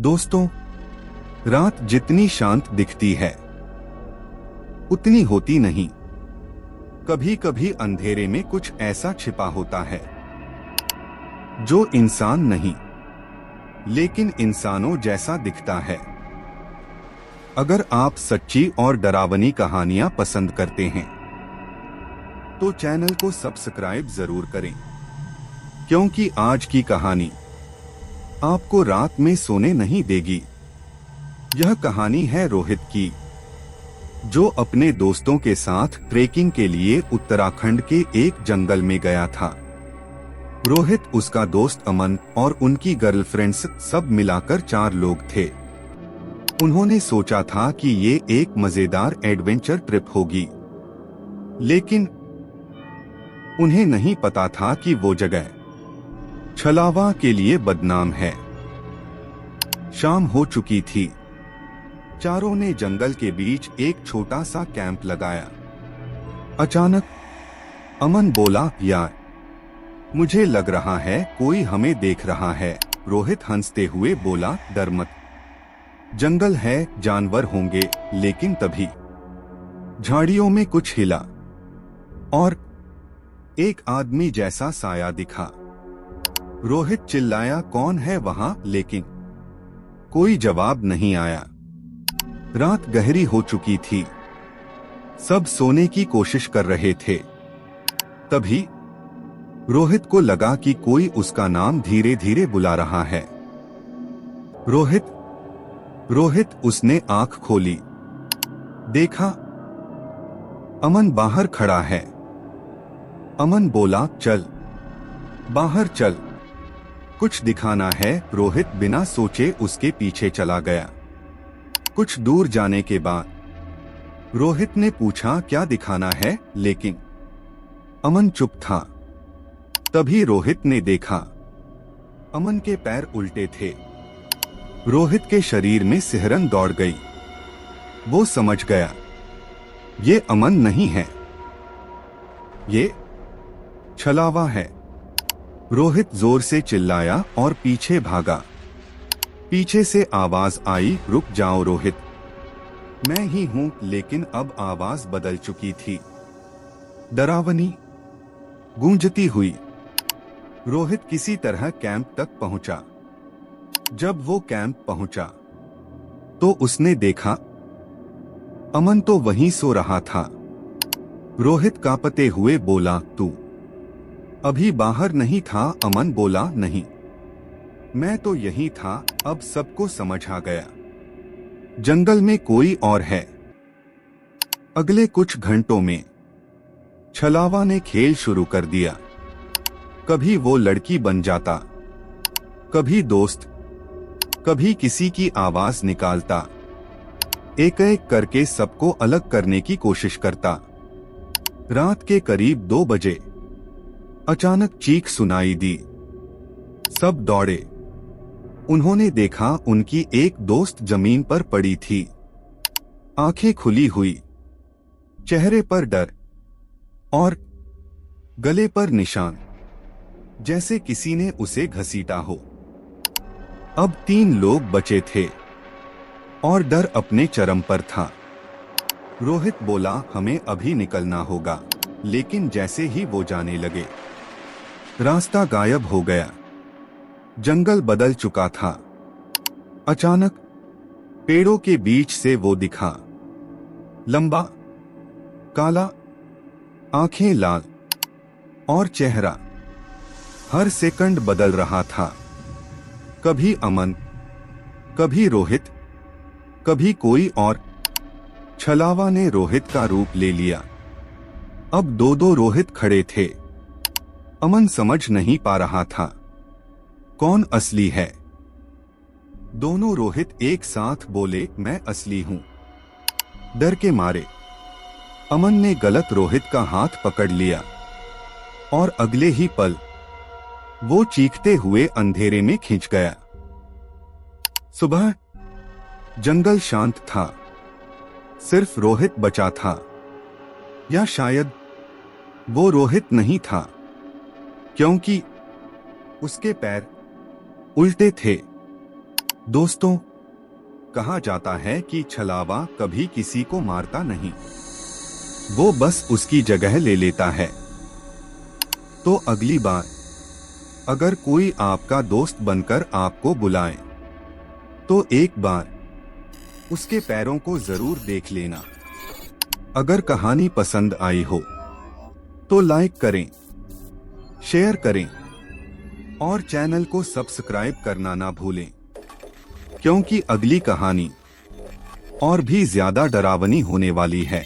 दोस्तों, रात जितनी शांत दिखती है उतनी होती नहीं। कभी कभी अंधेरे में कुछ ऐसा छिपा होता है जो इंसान नहीं, लेकिन इंसानों जैसा दिखता है। अगर आप सच्ची और डरावनी कहानियां पसंद करते हैं तो चैनल को सब्सक्राइब जरूर करें, क्योंकि आज की कहानी आपको रात में सोने नहीं देगी। यह कहानी है रोहित की, जो अपने दोस्तों के साथ ट्रेकिंग के लिए उत्तराखंड के एक जंगल में गया था। रोहित, उसका दोस्त अमन और उनकी गर्लफ्रेंड्स सब मिलाकर 4 लोग थे। उन्होंने सोचा था कि ये एक मजेदार एडवेंचर ट्रिप होगी, लेकिन उन्हें नहीं पता था कि वो जगह छलावा के लिए बदनाम है। शाम हो चुकी थी। चारों ने जंगल के बीच एक छोटा सा कैंप लगाया। अचानक अमन बोला, यार, मुझे लग रहा है कोई हमें देख रहा है। रोहित हंसते हुए बोला, डर मत, जंगल है, जानवर होंगे। लेकिन तभी झाड़ियों में कुछ हिला और एक आदमी जैसा साया दिखा। रोहित चिल्लाया, कौन है वहां? लेकिन कोई जवाब नहीं आया। रात गहरी हो चुकी थी। सब सोने की कोशिश कर रहे थे। तभी रोहित को लगा कि कोई उसका नाम धीरे धीरे बुला रहा है। रोहित, रोहित। उसने आंख खोली। देखा, अमन बाहर खड़ा है। अमन बोला, चल बाहर चल, कुछ दिखाना है। रोहित बिना सोचे उसके पीछे चला गया। कुछ दूर जाने के बाद रोहित ने पूछा, क्या दिखाना है? लेकिन अमन चुप था। तभी रोहित ने देखा, अमन के पैर उल्टे थे। रोहित के शरीर में सिहरन दौड़ गई। वो समझ गया, ये अमन नहीं है, ये छलावा है। रोहित जोर से चिल्लाया और पीछे भागा। पीछे से आवाज आई, रुक जाओ रोहित, मैं ही हूं। लेकिन अब आवाज बदल चुकी थी, डरावनी, गूंजती हुई। रोहित किसी तरह कैंप तक पहुंचा। जब वो कैंप पहुंचा तो उसने देखा, अमन तो वहीं सो रहा था। रोहित कांपते हुए बोला, तू अभी बाहर नहीं था? अमन बोला, नहीं, मैं तो यही था। अब सबको समझ आ गया, जंगल में कोई और है। अगले कुछ घंटों में छलावा ने खेल शुरू कर दिया। कभी वो लड़की बन जाता, कभी दोस्त, कभी किसी की आवाज निकालता। एक एक करके सबको अलग करने की कोशिश करता। रात के करीब 2 बजे अचानक चीख सुनाई दी। सब दौड़े। उन्होंने देखा, उनकी एक दोस्त जमीन पर पड़ी थी, आंखें खुली हुई, चेहरे पर डर और गले पर निशान, जैसे किसी ने उसे घसीटा हो। अब 3 लोग बचे थे और डर अपने चरम पर था। रोहित बोला, हमें अभी निकलना होगा। लेकिन जैसे ही वो जाने लगे, रास्ता गायब हो गया। जंगल बदल चुका था। अचानक पेड़ों के बीच से वो दिखा, लंबा, काला, आंखें लाल और चेहरा हर सेकंड बदल रहा था। कभी अमन, कभी रोहित, कभी कोई और। छलावा ने रोहित का रूप ले लिया। अब 2-2 रोहित खड़े थे। अमन समझ नहीं पा रहा था कौन असली है। दोनों रोहित एक साथ बोले, मैं असली हूं। डर के मारे अमन ने गलत रोहित का हाथ पकड़ लिया और अगले ही पल वो चीखते हुए अंधेरे में खिंच गया। सुबह जंगल शांत था। सिर्फ रोहित बचा था, या शायद वो रोहित नहीं था, क्योंकि उसके पैर उल्टे थे। दोस्तों, कहा जाता है कि छलावा कभी किसी को मारता नहीं, वो बस उसकी जगह ले लेता है। तो अगली बार अगर कोई आपका दोस्त बनकर आपको बुलाए तो एक बार उसके पैरों को जरूर देख लेना। अगर कहानी पसंद आई हो तो लाइक करें, शेयर करें और चैनल को सब्सक्राइब करना ना भूलें, क्योंकि अगली कहानी और भी ज्यादा डरावनी होने वाली है।